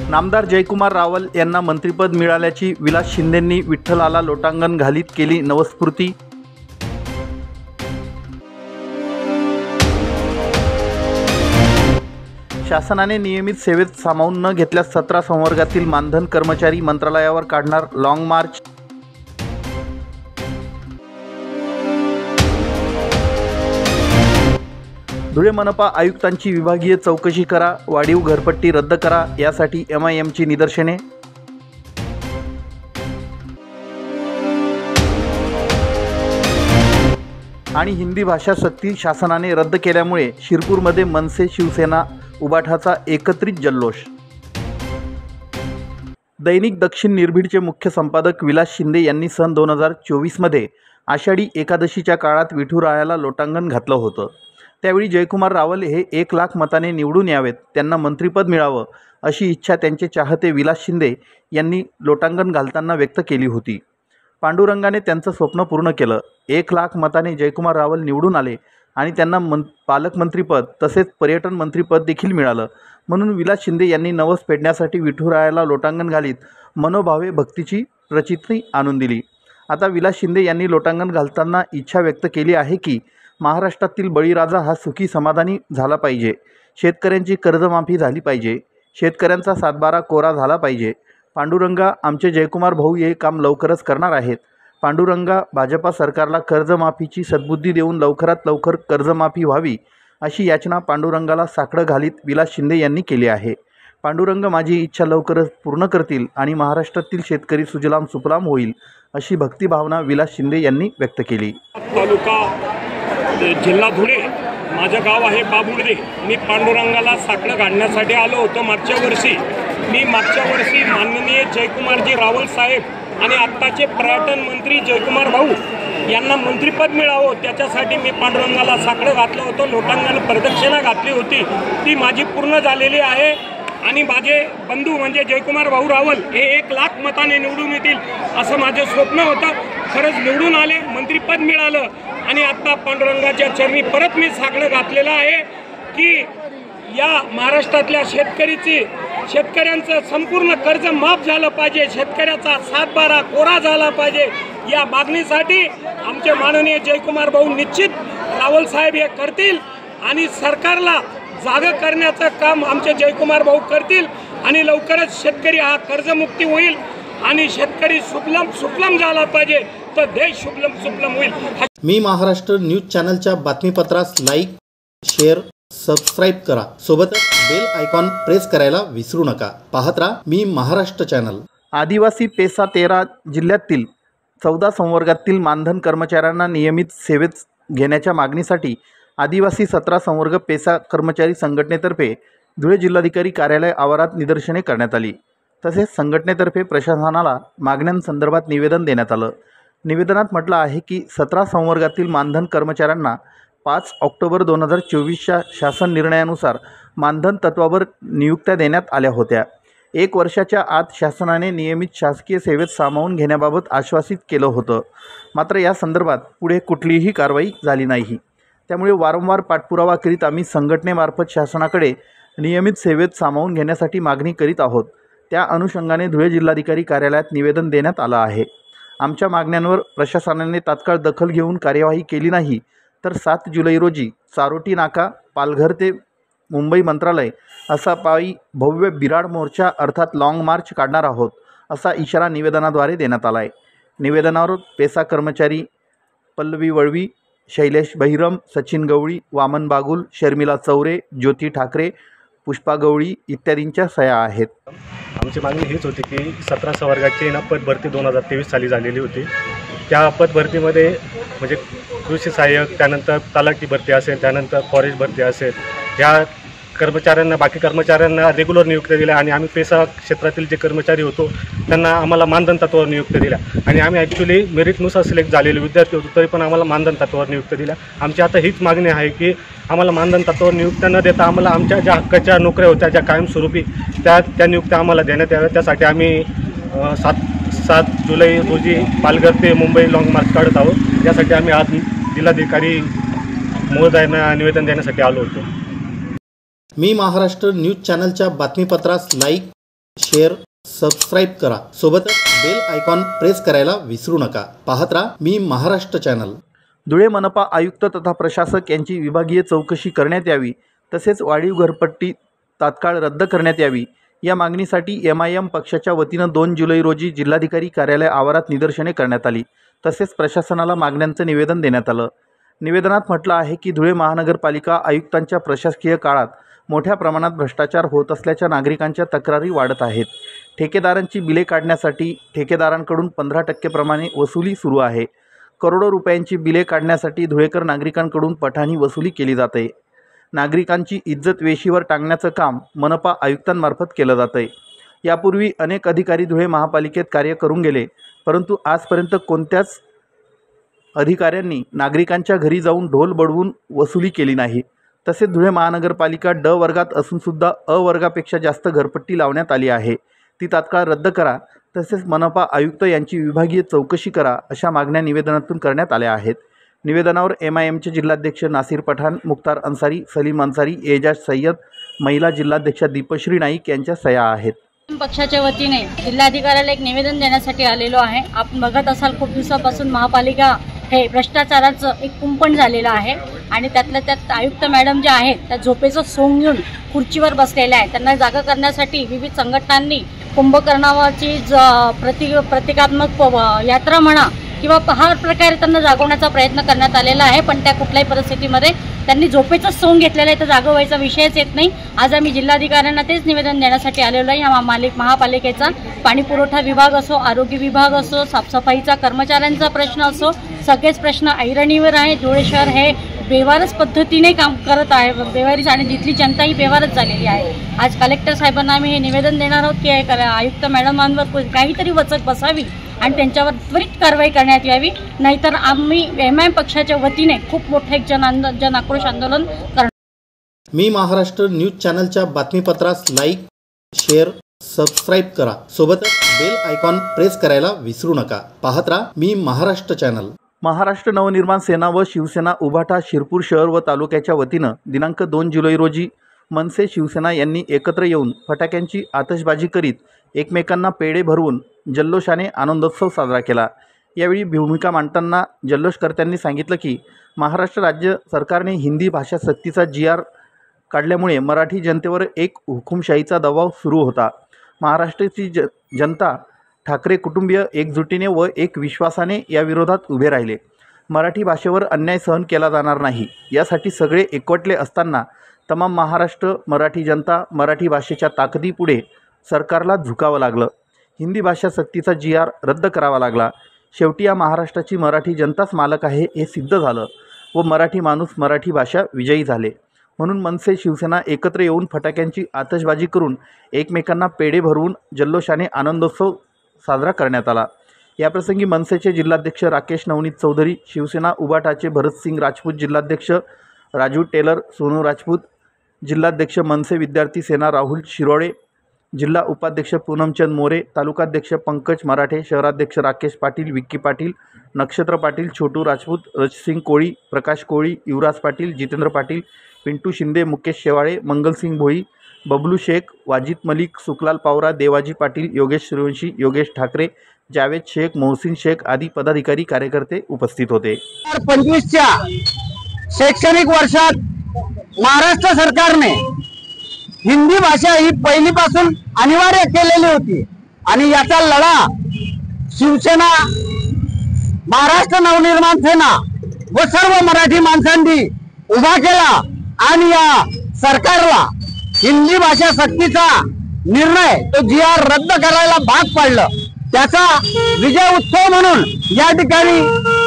नामदार जयकुमार रावल यांना मंत्रिपद मिळाल्याची विलास शिंदेंनी विठ्ठलाला लोटांगण घालीत केली नवस्फूर्ती। शासनाने नियमित सेवेत सामावून न घेतल्यास 17 संवर्गातील मानधन कर्मचारी मंत्रालयावर काढणार लाँग मार्च। धुळे मनपा आयुक्तांची विभागीय चौकशी करा, वाढीव घरपट्टी रद्द करा, यासाठी MIMची निदर्शने। आणि हिंदी भाषा सक्ती शासनाने रद्द केल्यामुळे शिरपूरमध्ये मनसे शिवसेना उबाठाचा एकत्रित जल्लोष। दैनिक दक्षिण निर्भीडचे मुख्य संपादक विलास शिंदे यांनी सन 2024 मध्ये आषाढी एकादशीच्या काळात विठुरायाला लोटांगण घातलं होतं। त्यावेळी जयकुमार रावल हे 1 लाख मताने निवडून यावेत, त्यांना मंत्रिपद मिळावं अशी इच्छा त्यांचे चाहते विलास शिंदे यांनी लोटांगण घालताना व्यक्त केली होती। पांडुरंगाने त्यांचं स्वप्न पूर्ण केलं। 1 लाख मताने जयकुमार रावल निवडून आले आणि त्यांना पालकमंत्रीपद तसेच पर्यटन मंत्रीपद देखील मिळालं। म्हणून विलास शिंदे यांनी नवस फेडण्यासाठी विठुरायाला लोटांगण घालीत मनोभावे भक्तीची प्रचिती आणून दिली। आता विलास शिंदे यांनी लोटांगण घालताना इच्छा व्यक्त केली आहे की महाराष्ट्रातील बळीराजा हा सुखी समाधानी झाला पाहिजे, शेतकऱ्यांची कर्जमाफी झाली पाहिजे, शेतकऱ्यांचा सातबारा कोरा झाला पाहिजे। पांडुरंगा, आमचे जयकुमार भाऊ हे काम लवकरच करणार आहेत। पांडुरंगा, भाजपा सरकारला कर्जमाफीची सद्बुद्धी देऊन लवकरात लवकर कर्जमाफी व्हावी अशी याचना पांडुरंगाला साकडं घालीत विलास शिंदे यांनी केली आहे। पांडुरंग माझी इच्छा लवकरच पूर्ण करतील आणि महाराष्ट्रातील शेतकरी सुजलाम सुफलाम होईल अशी भक्तिभावना विलास शिंदे यांनी व्यक्त केली। तालुका जिल्हा धुळे, माझं गाव आहे बाबुर्डे। मी पांडुरंगाला साकडं घालण्यासाठी आलो होतो मागच्या वर्षी। मागच्या वर्षी माननीय जयकुमारजी रावल साहेब आणि आत्ताचे पर्यटन मंत्री जयकुमार भाऊ यांना मंत्रिपद मिळावं त्याच्यासाठी मी पांडुरंगाला साकडं घातलं होतं, लोटांगण प्रदक्षिणा घातली होती, ती माझी पूर्ण झालेली आहे। आणि माझे बंधू म्हणजे जयकुमार भाऊ रावल हे 1 लाख मताने निवडून येतील असं माझं स्वप्न होतं। खरंच निवडून आले, मंत्रिपद मिळालं आणि आत्ता पांडुरंगाच्या चरणी परत मी साकडं घातलेलं आहे की या महाराष्ट्रातल्या शेतकऱ्यांचं संपूर्ण कर्ज माफ झालं पाहिजे, शेतकऱ्याचा सातबारा कोरा झाला पाहिजे। या मागणीसाठी आमचे माननीय जयकुमार भाऊ निश्चित रावल साहेब हे करतील आणि सरकारला जागं करण्याचं काम आमचे जयकुमार भाऊ करतील आणि लवकरच शेतकरी हा कर्जमुक्ती होईल आणि शेतकरी सुफलाम झाला पाहिजे, तर देश सुफलाम होईल। मी महाराष्ट्र न्यूज चॅनलच्या बातमीपत्रास लाईक, शेअर, सबस्क्राईब करा, सोबतच बेल आयकॉन प्रेस करायला विसरू नका। पाहत राहा मी महाराष्ट्र चॅनल। आदिवासी पेसा 13 जिल्ह्यातील 14 संवर्गातील मानधन कर्मचाऱ्यांना नियमित सेवेत घेण्याच्या मागणीसाठी आदिवासी 17 संवर्ग पेसा कर्मचारी संघटनेतर्फे धुळे जिल्हाधिकारी कार्यालय आवारात निदर्शने करण्यात आली। तसेच संघटनेतर्फे प्रशासनाला मागण्यांसंदर्भात निवेदन देण्यात आलं। निवेदनात म्हटलं आहे की 17 संवर्गातील मानधन कर्मचाऱ्यांना 5 ऑक्टोबर 2024च्या शासन निर्णयानुसार मानधन तत्वावर नियुक्त्या देण्यात आल्या होत्या। 1 वर्षाच्या आत शासनाने नियमित शासकीय सेवेत सामावून घेण्याबाबत आश्वासित केलं होतं, मात्र या संदर्भात पुढे कुठलीही कारवाई झाली नाही। त्यामुळे वारंवार पाठपुरावा करीत आम्ही संघटनेमार्फत शासनाकडे नियमित सेवेत सामावून घेण्यासाठी मागणी करीत आहोत। त्या अनुषंगाने धुळे जिल्हाधिकारी कार्यालयात निवेदन देण्यात आलं आहे। आमच्या मागण्यांवर प्रशासनाने तात्काळ दखल घेऊन कार्यवाही केली नाही तर 7 जुलै रोजी चारोटी नाका, पालघर ते मुंबई मंत्रालय असा पायी भव्य बिराड मोर्चा अर्थात लाँग मार्च काढणार आहोत असा इशारा निवेदनाद्वारे देण्यात आला आहे। निवेदनावर पेसा कर्मचारी पल्लवी वळवी, शैलेश बहिरम, सचिन गवळी, वामन बागुल, शर्मिला चौरे, ज्योती ठाकरे, पुष्पा गवळी इत्यादींच्या सह्या आहेत। आमची मागणी हीच होती की 17 संवर्गाची पद भरती 2023 साली झालेली होती। त्या पद भरतीमध्ये म्हणजे कृषी सहाय्यक, त्यानंतर तलाठी भरती असेल, त्यानंतर फॉरेस्ट भरती असेल, ह्या कर्मचाऱ्यांना, बाकी कर्मचाऱ्यांना रेग्युलर नियुक्त्या दिल्या आणि आम्ही पेसा क्षेत्रातील जे कर्मचारी होतो त्यांना आम्हाला मानधन तत्वावर नियुक्त्या दिल्या आणि आम्ही ॲक्च्युली मेरिटनुसार सिलेक्ट झालेले विद्यार्थी होतो, तरी पण आम्हाला मानधन तत्वावर नियुक्त्या दिल्या। आमची आता हीच मागणी आहे की आम्हाला मानधन तत्वावर नियुक्त्या न देता आम्हाला आमच्या ज्या हक्काच्या नोकऱ्या होत्या, ज्या कायमस्वरूपी त्या नियुक्त्या आम्हाला देण्यात याव्या। त्यासाठी आम्ही 7 जुलै रोजी पालघर ते मुंबई लाँग मार्च काढत आहोत। यासाठी आम्ही आज जिल्हाधिकारी महोदयांना निवेदन देण्यासाठी आलो होतो। मी महाराष्ट्र न्यूज चॅनलच्या बातमीपत्रास लाईक, शेअर सबस्क्राईब करा. सोबतच बेल आयकॉन प्रेस करायला विसरू नका. पाहत राहा मी महाराष्ट्र चॅनल. धुळे मनपा आयुक्त तथा प्रशासक यांची विभागीय चौकशी करण्यात यावी, तसेच वाढीव घरपट्टी तात्काळ रद्द करण्यात यावी या मागणीसाठी MIM पक्षाच्या वतीनं 2 जुलै रोजी जिल्हाधिकारी कार्यालय आवारात निदर्शने करण्यात आली. तसेच प्रशासनाला मागण्यांचं निवेदन देण्यात आलं. निवेदनात म्हटलं आहे की धुळे महानगरपालिका आयुक्तांच्या प्रशासकीय काळात मोठ्या प्रमाणात भ्रष्टाचार होत असल्याच्या नागरिकांच्या तक्रारी वाढत आहेत. ठेकेदारांची बिले काढण्यासाठी ठेकेदारांकडून 15% प्रमाणे वसुली सुरू आहे. करोडो रुपयांची बिले काढण्यासाठी धुळेकर नागरिकांकडून पठाणी वसुली केली जाते. नागरिकांची इज्जत वेशीवर टांगण्याचं काम मनपा आयुक्तांमार्फत केलं जातं. यापूर्वी अनेक अधिकारी धुळे महापालिकेत कार्य करून गेले, परंतु आजपर्यंत कोणत्याच अधिकाऱ्यांनी नागरिकांच्या घरी जाऊन ढोल बडवून वसुली केली नाही. तसेच धुळे महानगरपालिका ड वर्गात असूनसुद्धा अ वर्गापेक्षा जास्त घरपट्टी लावण्यात आली आहे, ती तात्काळ रद्द करा. तसेच मनपा आयुक्त यांची विभागीय चौकशी करा अशा मागण्या निवेदनातून करण्यात आल्या आहेत. निवेदनावर MIMचे जिल्हाध्यक्ष नासिर पठाण, मुख्तार अन्सारी, सलीम अन्सारी, एजाज सय्यद, महिला जिल्हाध्यक्षा दीपश्री नाईक यांच्या सह्या आहेत. पक्षाच्या वतीने जिल्हाधिकाऱ्याला एक निवेदन देण्यासाठी आलेलो आहे. आपण बघत असाल खूप दिवसापासून महापालिका हे भ्रष्टाचाराचं एक कुंपण झालेलं आहे आणि त्यातल्या त्यात आयुक्त मॅडम जे आहेत त्या झोपेचं सोंग घेऊन खुर्चीवर बसलेल्या आहेत. त्यांना जागा करण्यासाठी विविध संघटनांनी कुंभकर्णावरची प्रतिकात्मक यात्रा म्हणा किंवा हर प्रकारे त्यांना जागवण्याचा प्रयत्न करण्यात आलेला आहे, पण त्या कुठल्याही परिस्थितीमध्ये त्यांनी झोपेचं सोंग घेतलेलं आहे, तर जागा व्हायचा विषयच येत नाही. आज आम्ही जिल्हाधिकाऱ्यांना तेच निवेदन देण्यासाठी आलेलो आहे. या महापालिकेचा पाणीपुरवठा विभाग असो, आरोग्य विभाग असो, साफसफाईचा कर्मचाऱ्यांचा प्रश्न असो, सगळेच प्रश्न ऐरणीवर आहे. धुळे शहर हे बेवारस पद्धतीने काम करत आहे, बेवारीच, आणि जिथली जनता ही बेवारच झालेली आहे. आज कलेक्टर साहेबांना आम्ही हे निवेदन देणार आहोत की आयुक्त मॅडमांवर काहीतरी वचक बसावी आणि त्यांच्यावर त्वरित कारवाई करण्यात यावी, नाहीतर आम्ही MIM पक्षाच्या वतीने खूप मोठे एक जन आक्रोश आंदोलन करणार. मी महाराष्ट्र न्यूज चॅनलच्या बातमीपत्रास लाईक, शेअर, सबस्क्राईब करा. सोबतच बेल आयकॉन प्रेस करायला विसरू नका. पाहत राहा मी महाराष्ट्र चॅनल. महाराष्ट्र नवनिर्माण सेना व शिवसेना उभाटा शिरपूर शहर व तालुक्याच्या वतीनं दिनांक 2 जुलै रोजी मनसे शिवसेना यांनी एकत्र येऊन फटाक्यांची आतषबाजी करीत एकमेकांना पेढे भरवून जल्लोषाने आनंदोत्सव साजरा केला. यावेळी भूमिका मांडताना जल्लोषकर्त्यांनी सांगितलं की महाराष्ट्र राज्य सरकारने हिंदी भाषा सक्तीचा GR काढल्यामुळे मराठी जनतेवर एक हुकुमशाहीचा दबाव सुरू होता. महाराष्ट्राची जनता, ठाकरे कुटुंबीय एकजुटीने व एक विश्वासाने या विरोधात उभे राहिले. मराठी भाषेवर अन्याय सहन केला जाणार नाही, यासाठी सगळे एकवटले असताना तमाम महाराष्ट्र मराठी जनता मराठी भाषेच्या ताकदीपुढे सरकारला झुकावं लागलं. हिंदी भाषा सक्तीचा GR रद्द करावा लागला. शेवटी या महाराष्ट्राची मराठी जनताच मालक आहे हे सिद्ध झालं व मराठी माणूस मराठी भाषा विजयी झाले. म्हणून मनसे शिवसेना एकत्र येऊन फटाक्यांची आतषबाजी करून एकमेकांना पेढे भरवून जल्लोषाने आनंदोत्सव साजरा करण्यात आला. याप्रसंगी मनसेचे जिल्हाध्यक्ष राकेश नवनीत चौधरी, शिवसेना उबाटाचे भरतसिंग राजपूत, जिल्हाध्यक्ष राजू टेलर, सोनू राजपूत, जिल्हाध्यक्ष मनसे विद्यार्थी सेना राहुल शिरोळे, जिल्हा उपाध्यक्ष पूनमचंद मोरे, तालुकाध्यक्ष पंकज मराठे, शहराध्यक्ष राकेश पाटील, विक्की पाटील, नक्षत्र पाटील, छोटू राजपूत, रजसिंग कोळी, प्रकाश कोळी, युवराज पाटील, जितेंद्र पाटील, पिंटू शिंदे, मुकेश शेवाळे, मंगलसिंग भोई, बबलू शेख, वाजिद मलिक, सुखलाल पावरा, देवाजी पाटील, योगेश सूर्यवंशी, योगेश ठाकरे, जावेद शेख, मोहसिन शेख आदी पदाधिकारी कार्यकर्ते उपस्थित होते. 2025च्या शैक्षणिक वर्षात महाराष्ट्र सरकारने हिंदी भाषा ही पहिलीपासून अनिवार्य केलेली होती आणि याचा लढा शिवसेना, महाराष्ट्र नवनिर्माण सेना व सर्व मराठी माणसांनी उभा केला आणि या सरकारला हिंदी भाषा सक्तीचा निर्णय तो GR रद्द करायला भाग पाडलं. त्याचा विजय उत्सव म्हणून या ठिकाणी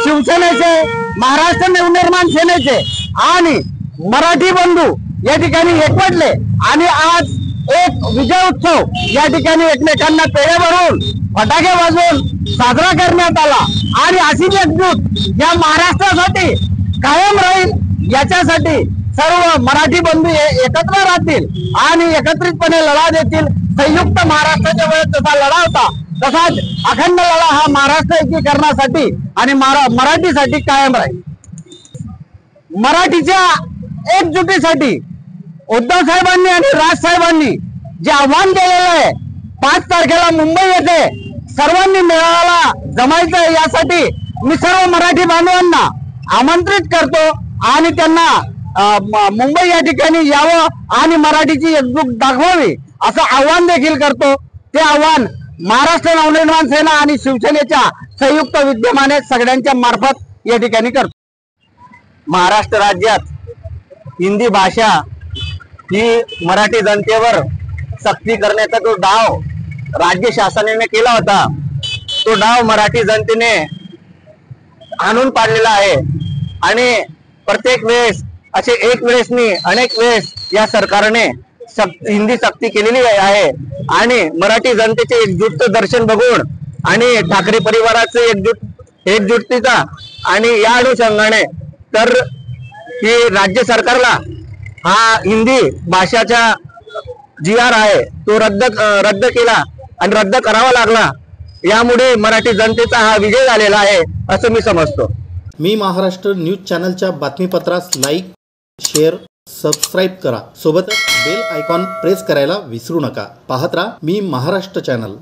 शिवसेनेचे, महाराष्ट्र नवनिर्माण सेनेचे आणि मराठी बंधू या ठिकाणी एकवटले आणि आज एक विजय उत्सव या ठिकाणी एकमेकांना पेढे भरून फटाके वाजवून साजरा करण्यात आला आणि अशीच एकजूट या महाराष्ट्रासाठी कायम राहील, याच्यासाठी सर्व मराठी बंधू एकत्र राहतील आणि एकत्रितपणे लढा देतील. संयुक्त महाराष्ट्राच्या वेळेस जसा लढा होता तसाच अखंड लढा हा महाराष्ट्र एकीकरणासाठी आणि मराठीसाठी कायम राहील. मराठीच्या एकजुटीसाठी उद्धव साहेबांनी आणि राज साहेबांनी जे आव्हान केलेलं आहे 5 तारखेला मुंबई येथे सर्वांनी मेळाव्याला जमायचं यासाठी मी सर्व मराठी बांधवांना आमंत्रित करतो आणि त्यांना मुंबई या ठिकाणी यावं आणि मराठीची एकजूट दाखवावी असं आव्हान देखील करतो। ते आव्हान महाराष्ट्र नवनिर्माण सेना आणि शिवसेनेच्या संयुक्त विद्यमाने सगळ्यांच्या मार्फत या ठिकाणी करतो। महाराष्ट्र राज्यात हिंदी भाषा ही मराठी जनतेवर सक्ती करण्याचा जो डाव राज्य शासनाने केला होता तो डाव मराठी जनतेने आणून पाडलेला आहे आणि प्रत्येक वेळेस असे एक वेळेस नाही अनेक वेळेस या सरकारने हिंदी सक्ती केलेली आहे आणि मराठी जनतेचे एकजूटचं दर्शन बघून आणि ठाकरे परिवाराचे एकजुटीचा आणि या अनुषंगाने तर ही राज्य सरकारला हा हिंदी भाषाचा GR आहे तो रद्द केला आणि रद्द करावा लागला। यामुळे मराठी जनतेचा हा विजय झालेला आहे असं मी समजतो। मी महाराष्ट्र न्यूज चॅनलच्या बातमीपत्रास लाईक, शेअर, सबस्क्राईब करा। सोबतच बेल आयकॉन प्रेस करायला विसरू नका। पाहत राहा मी महाराष्ट्र चॅनल।